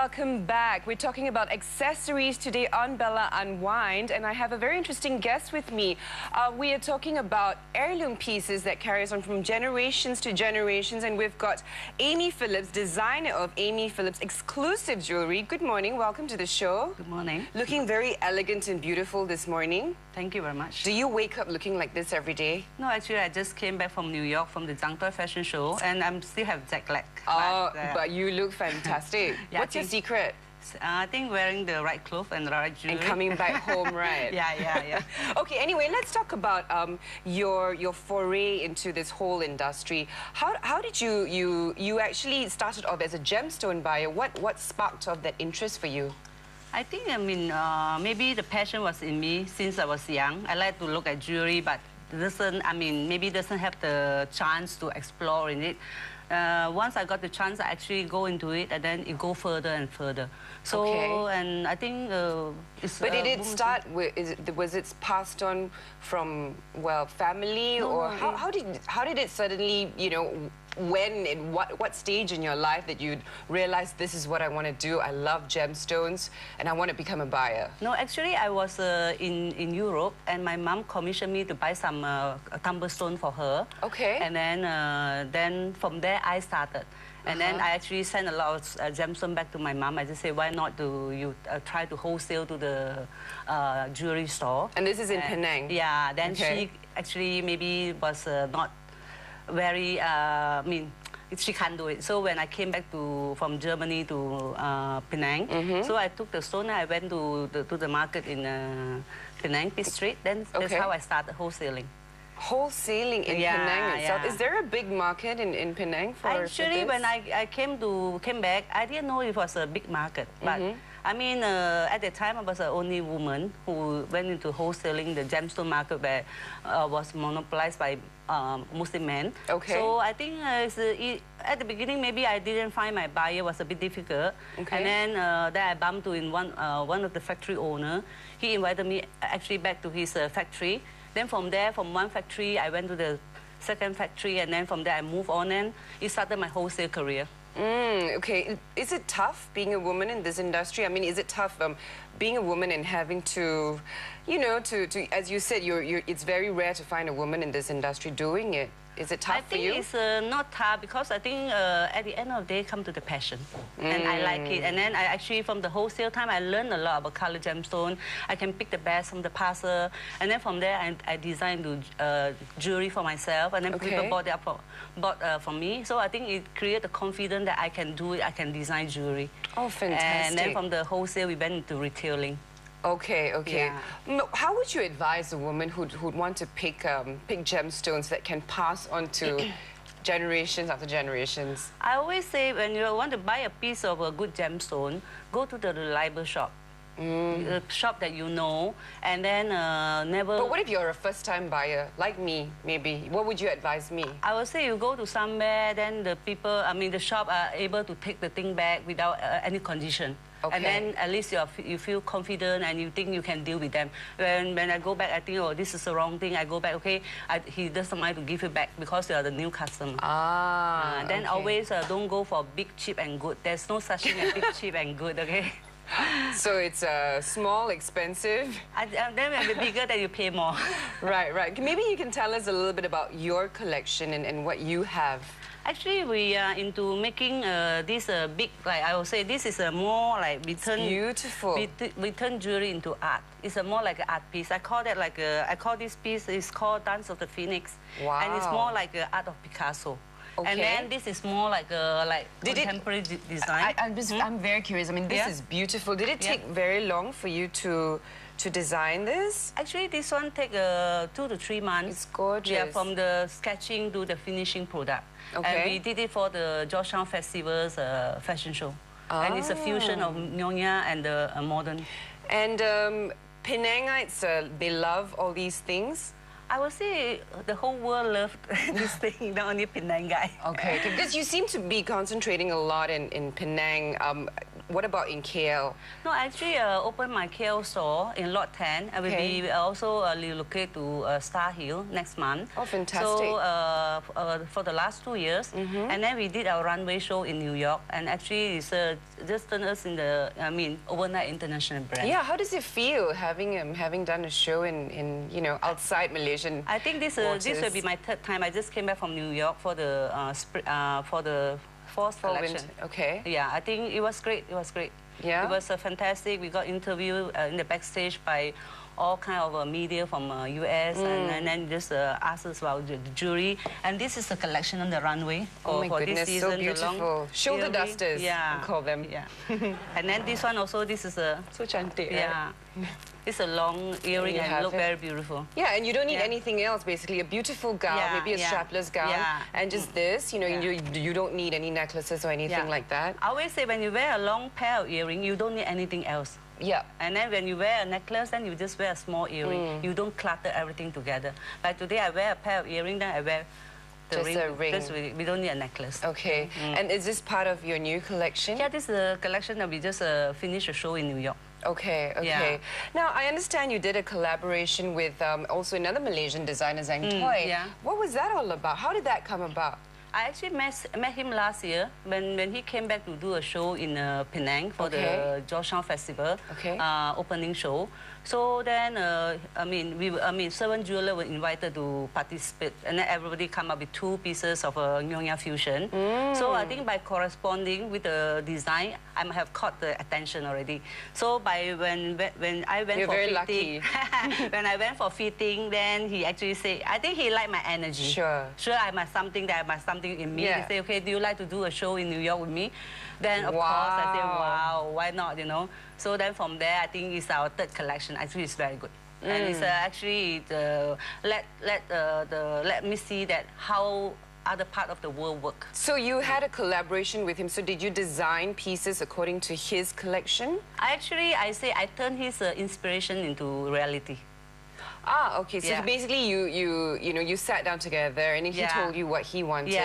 Welcome back. We're talking about accessories today on Bella Unwind, and I have a very interesting guest with me. We are talking about heirloom pieces that carries on from generations to generations, and we've got Amee Philips, designer of Amee Philips exclusive jewelry. Good morning. Welcome to the show. Good morning. Looking very elegant and beautiful this morning. Thank you very much. Do you wake up looking like this every day? No, actually, I just came back from New York from the Zhangde fashion show, and I still have jet lag. Oh, but you look fantastic. Yeah, What's your secret? I think wearing the right clothes and the right jewelry. And coming back home, right? Yeah. Okay, anyway, let's talk about your foray into this whole industry. How did you actually started off as a gemstone buyer? What sparked off that interest for you? I think, maybe the passion was in me since I was young. I like to look at jewelry, but maybe doesn't have the chance to explore in it. Once I got the chance, I actually go into it, and then it go further and further. So, okay. And I think it's... But did it start with, was it passed on from, well, family? No, or how did it suddenly, you know, when, in what stage in your life that you realized this is what I want to do? I love gemstones and I want to become a buyer. No, actually I was in Europe, and my mom commissioned me to buy some tumblestone for her. Okay. And then from there I started. And then I actually sent a lot of gemstones back to my mom. I just said, why not do you try to wholesale to the jewelry store? And this is in Penang? Yeah, then she actually maybe was not very, she can't do it. So when I came back from Germany to Penang, so I took the stone and I went to the market in Penang, Pitt Street. Then that's how I started wholesaling. Wholesaling in Penang itself? Yeah. Is there a big market in Penang for Actually, when I came back, I didn't know it was a big market. But at the time, I was the only woman who went into wholesaling the gemstone market, where was monopolized by Muslim men. Okay. So I think at the beginning, maybe I didn't find my buyer was a bit difficult. Okay. And then I bumped into one of the factory owner. He invited me actually back to his factory. Then from there, from one factory, I went to the second factory, and then from there I moved on, and it started my wholesale career. Okay. Is it tough being a woman in this industry? I mean, is it tough being a woman and having to, you know, as you said, it's very rare to find a woman in this industry doing it. Is it tough for you? I think it's not tough, because I think at the end of the day, come to the passion. And I like it. And then I actually, from the wholesale time, I learned a lot about colored gemstone. I can pick the best from the parcel. And then from there, I designed jewelry for myself. And then people bought from me. So I think it created the confidence that I can do it. I can design jewelry. Oh, fantastic. And then from the wholesale, we went into retailing. Okay. Yeah. How would you advise a woman who'd want to pick gemstones that can pass on to generations after generations? I always say, when you want to buy a piece of a good gemstone, go to the reliable shop. A shop that you know, and then never... But what if you're a first-time buyer, like me, maybe? What would you advise me? I would say you go to somewhere, then the people, the shop are able to take the thing back without any condition. Okay. And then at least you feel confident and you think you can deal with them. When I go back, I think, oh, this is the wrong thing. I go back, okay, he doesn't mind to give it back because you are the new customer. Then always don't go for big, cheap and good. There's no such thing as big, cheap and good, okay? So it's small, expensive. Then when it's bigger, then you pay more. Right. Maybe you can tell us a little bit about your collection and what you have. Actually, we are into making this big, like I would say, this is a more like we turn jewelry into art. It's a more like an art piece. I call that like I call this piece is called Dance of the Phoenix. Wow. And it's more like art of Picasso. Okay. And then this is more like contemporary design. I'm very curious. I mean, this is beautiful. Did it take very long for you to design this? Actually, this one take 2 to 3 months. It's gorgeous. Yeah, from the sketching to the finishing product. Okay. And we did it for the Georgetown Festival's fashion show. And it's a fusion of Nyonya and the modern. And Penangites, they love all these things? I would say the whole world loved this thing, not only Penang guy. Okay, because you seem to be concentrating a lot in Penang. what about in KL? No, I actually opened my KL store in Lot 10. I will be also relocate to Star Hill next month. Oh, fantastic. So for the last 2 years, and then we did our runway show in New York, and actually it's just turned us in the, overnight international brand. Yeah, how does it feel having done a show in you know, outside Malaysian I think this will be my third time. I just came back from New York for the fourth collection. Okay. Yeah, I think it was great. It was great. Yeah. It was fantastic. We got interviewed in the backstage by all kind of media from US, and then just asked us about the jewelry. And this is the collection on the runway for, oh my goodness, this season. so beautiful. Shoulder dusters, yeah, we call them. Yeah. And then this one also, this is a so cantik, yeah. Right? It's a long earring and look very beautiful. Yeah, and you don't need anything else, basically. A beautiful gown, maybe a strapless gown, and just this, you know, you don't need any necklaces or anything like that. I always say when you wear a long pair of earring, you don't need anything else. Yeah. And then when you wear a necklace, then you just wear a small earring. You don't clutter everything together. Like today, I wear a pair of earring, then I wear the ring. Just we don't need a necklace. Okay. And is this part of your new collection? Yeah, this is the collection that we just finished a show in New York. Okay, okay. Yeah. Now, I understand you did a collaboration with also another Malaysian designer, Zhang Toy. Yeah. What was that all about? How did that come about? I actually met him last year when he came back to do a show in Penang for the Georgetown Festival opening show. So then, Seven Jeweler were invited to participate, and then everybody come up with 2 pieces of Nyonya fusion. So I think by corresponding with the design, I have caught the attention already. So when I went for fitting, when I went for fitting, then he actually said, I think he liked my energy. Sure, I must something in me. He said, okay, do you like to do a show in New York with me? Then of course I said, wow, why not, you know? So then from there, I think it's our 3rd collection. Actually, it's very good. And it's actually let me see that how other part of the world work. So you had a collaboration with him. So did you design pieces according to his collection? I say I turned his inspiration into reality. Ah, okay. So basically, you sat down together, and he told you what he wanted,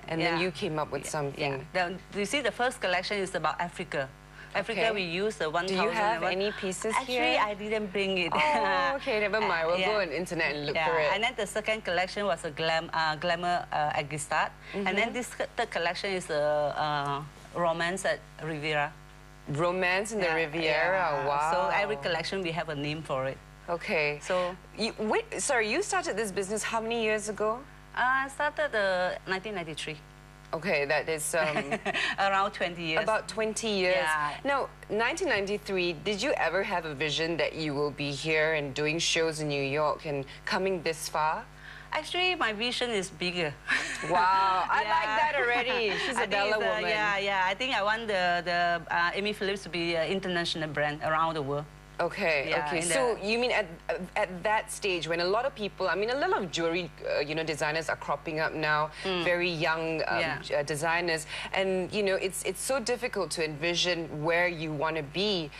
and then you came up with something. You see, the first collection is about Africa. Africa, we use the 1,000. Do you have any pieces here? Actually, I didn't bring it. Oh, okay, never mind. We'll go on the internet and look for it. And then the second collection was a glamour Agistad. And then this 3rd collection is a romance at Riviera. Romance in the Riviera, wow. So every collection, we have a name for it. Okay. So, sorry, you started this business how many years ago? I started 1993. Okay, that is... around 20 years. About 20 years. Yeah. Now, 1993, did you ever have a vision that you will be here and doing shows in New York and coming this far? Actually, my vision is bigger. Wow, I like that already. She's a Bella woman. Yeah. I think I want the Amee Philips to be an international brand around the world. Okay, okay. So you mean at that stage when a lot of people, I mean, a lot of jewelry, designers are cropping up now, very young designers, and it's so difficult to envision where you want to be.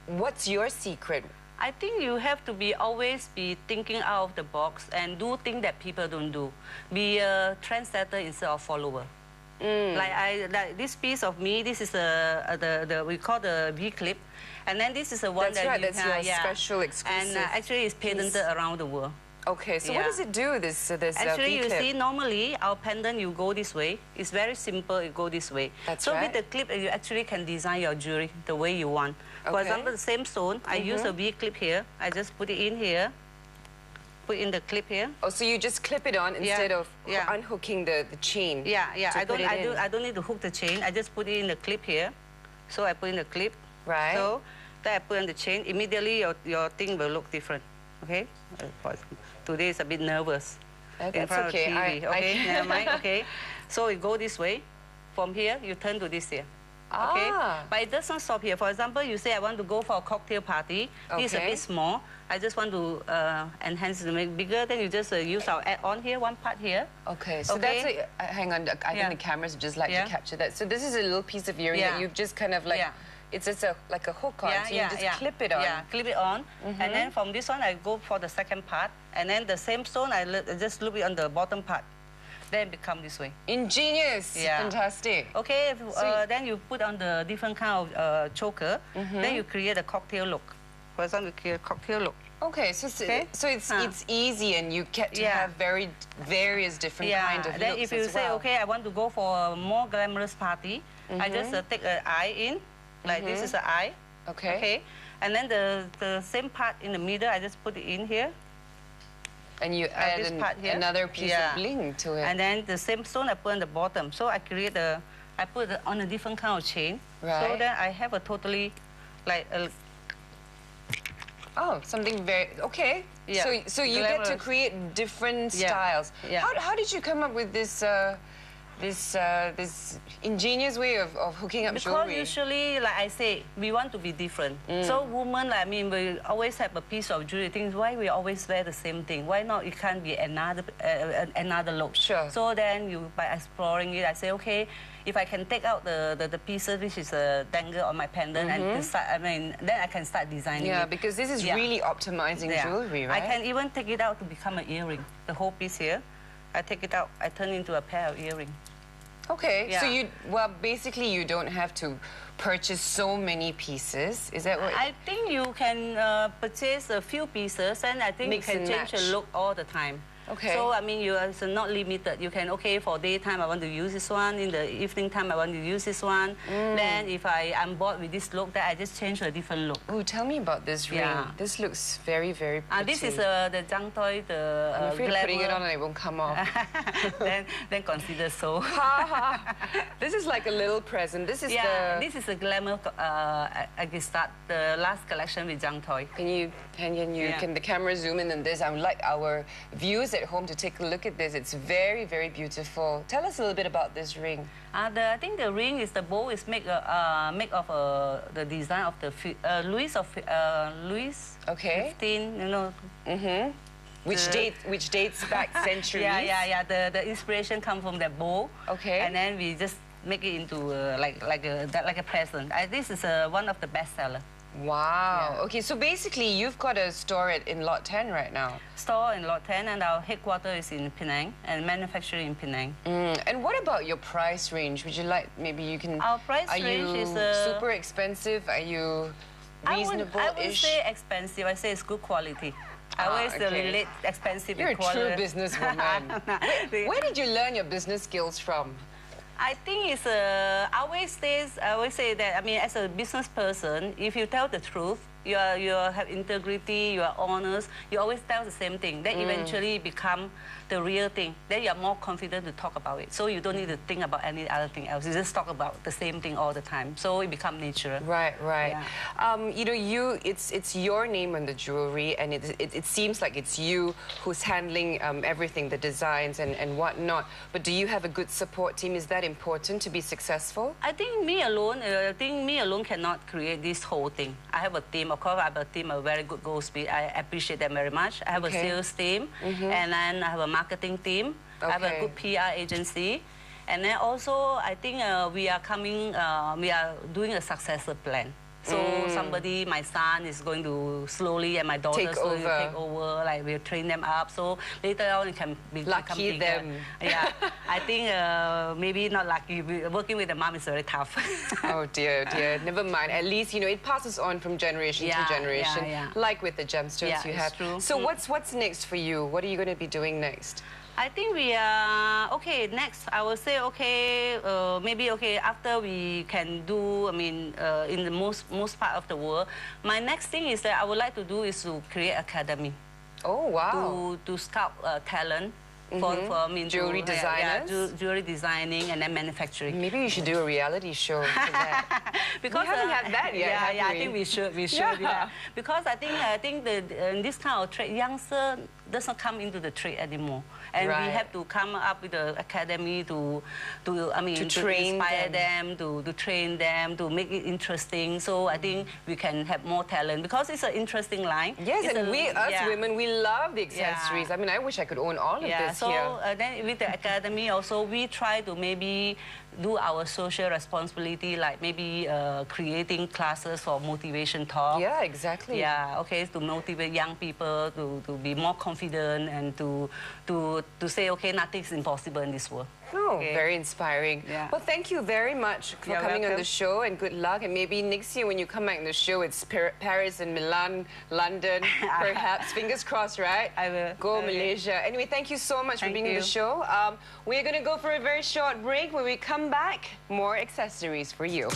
What's your secret? I think you have to always be thinking out of the box and do things that people don't do. Be a trendsetter instead of follower. Like this piece of me, this is we call the V clip, and then this is the one that's your special exclusive. And actually, it's patented around the world. Okay, so what does it do? This actually, V clip? You see, normally our pendant you go this way. It's very simple. You go this way. So with the clip, you actually can design your jewelry the way you want. For example, the same stone, I use a V clip here. I just put it in here. Put in the clip here. Oh, so you just clip it on instead of unhooking the chain? Yeah. I don't need to hook the chain. I just put it in the clip here. So I put in the clip. Right. So then I put in the chain. Immediately your thing will look different. Okay. Today is a bit nervous. In front of TV. Okay. Never mind. Okay. So we go this way. From here, you turn to this here. Okay. But it doesn't stop here. For example, you say I want to go for a cocktail party. It's a bit small. I just want to enhance it to make bigger. Then you just use our add-on here, one part here. Okay. So that's hang on. I think the cameras just like to capture that. So this is a little piece of earring that you've just kind of like. It's just like a hook on. So you just clip it on. Yeah, clip it on. And then from this one, I go for the second part. And then the same stone, I just loop it on the bottom part. then it become this way. Ingenious. Yeah. Fantastic. Okay, then you put on the different kind of choker. Then you create a cocktail look. For example, you create a cocktail look. Okay, so it's easy, and you get to have various different kind of then looks if you as say, well. okay, I want to go for a more glamorous party, I just take an eye in, like this is an eye. Okay. Okay, and then the same part in the middle, I just put it in here. And you add another piece of bling to it. And then the same stone I put on the bottom. So I create I put it on a different kind of chain. Right. So then I have a totally, like a... Oh, something very, okay. Yeah. So you get to create different styles. Yeah. How did you come up with this, this ingenious way of hooking up jewelry? Because usually, like I say, we want to be different. So women, I mean, we always have a piece of jewelry. Things why we always wear the same thing? Why not? It can be another look. Sure. So then by exploring it, I say, okay, if I can take out the pieces which is a dangle on my pendant and start, then I can start designing it. Yeah, because this is really optimizing jewelry, right? I can even take it out to become an earring. The whole piece here, I take it out, I turn into a pair of earrings. Okay, so basically you don't have to purchase so many pieces. Is that what? I think you can purchase a few pieces, and I think you can change the look all the time. Okay. So, I mean, it's not limited. You can, okay, for daytime, I want to use this one. In the evening time, I want to use this one. Then, if I'm bored with this look, then I just change to a different look. Oh, tell me about this ring. This looks very, very pretty. This is the Zhang Toi, the I'm afraid glamour. putting it on and it won't come off. then consider so. This is like a little present. This is this is a glamour Agistad, the last collection with Zhang Toi. Can the camera zoom in on this? I would like our viewers at home to take a look at this. It's very, very beautiful. Tell us a little bit about this ring. I think the ring is the bow is made of the design of the Louis Okay. 15, you know. Which dates back centuries. The inspiration comes from that bow. Okay. And then we just make it into like a present. This is one of the best sellers. Wow. Yeah. Okay, so basically you've got a store in Lot 10 right now. Store in Lot 10, and our headquarters is in Penang and manufacturing in Penang. And what about your price range? Would you like, maybe you can... Our price range is... super expensive? Are you reasonable-ish? I wouldn't say expensive. I say it's good quality. I always relate expensive with quality. You're a true businesswoman. Where did you learn your business skills from? I think it's I always say that, I mean, as a business person, if you tell the truth, you have integrity, you are honest, you always tell the same thing. Then eventually become the real thing. Then you are more confident to talk about it. So you don't need to think about any other thing else. You just talk about the same thing all the time. So it becomes natural. Right, right. Yeah. You know, it's your name on the jewelry, and it seems like it's you who's handling everything, the designs and whatnot. But do you have a good support team? Is that important to be successful? I think me alone cannot create this whole thing. I have a team. Of course, I have a team, a very good goal speed. I appreciate them very much. I have a sales team, and then I have a marketing team. I have a good PR agency. And then also, I think we are doing a successor plan. So somebody, my son is going to slowly, and my daughter is going to take over. Like, we'll train them up. So later on, it can become bigger. Them. Yeah, I think maybe not lucky. Working with the mom is very tough. Oh dear, dear. Never mind. At least, you know, it passes on from generation to generation, like with the gemstones you have. True. So what's next for you? What are you going to be doing next? I think we are, okay, next, I will say, okay, maybe, okay, after we can do, I mean, in the most part of the world, my next thing is that I would like to do is to create academy. Oh, wow. To scout talent. For I mean, jewelry designers? Jewelry designing and then manufacturing. Maybe you should do a reality show for that. Because we haven't had that yet, have we? I think we should. Yeah. Because I think this kind of trade, youngster does not come into the trade anymore. And we have to come up with an academy to inspire them, to train them, to make it interesting. So I think we can have more talent because it's an interesting line. Yes, and us women, we love the accessories. I mean, I wish I could own all of this here. So then with the academy also, we try to maybe do our social responsibility, like maybe creating classes for motivation talk. Yeah, exactly. Yeah, okay, to motivate young people to be more confident confident and to say, okay, nothing's impossible in this world. Oh, Okay. very inspiring. Yeah. Well, thank you very much for You're coming on welcome. the show, and good luck. And maybe next year when you come back on the show, it's Paris and Milan, London, perhaps. Fingers crossed, right? I will. Go Okay. Malaysia. Anyway, thank you so much for Thank being on the you. show. We're going to go for a very short break. When we come back, more accessories for you.